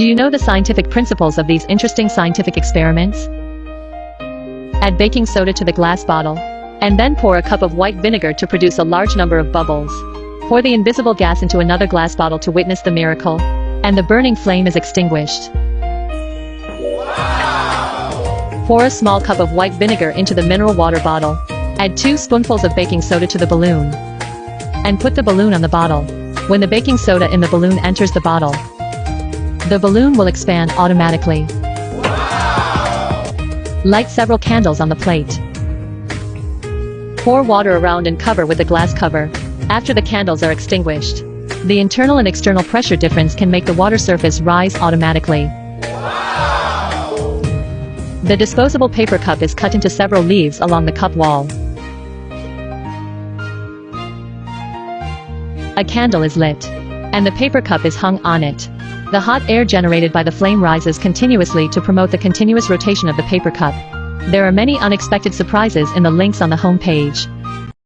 Do you know the scientific principles of these interesting scientific experiments? Add baking soda to the glass bottle, and then pour a cup of white vinegar to produce a large number of bubbles. Pour the invisible gas into another glass bottle to witness the miracle, and the burning flame is extinguished. Wow! Pour a small cup of white vinegar into the mineral water bottle. Add 2 spoonfuls of baking soda to the balloon, and put the balloon on the bottle. When the baking soda in the balloon enters the bottle, the balloon will expand automatically. Wow! Light several candles on the plate. Pour water around and cover with the glass cover. After the candles are extinguished, the internal and external pressure difference can make the water surface rise automatically. Wow! The disposable paper cup is cut into several leaves along the cup wall. A candle is lit, and the paper cup is hung on it. The hot air generated by the flame rises continuously to promote the continuous rotation of the paper cup. There are many unexpected surprises in the links on the home page.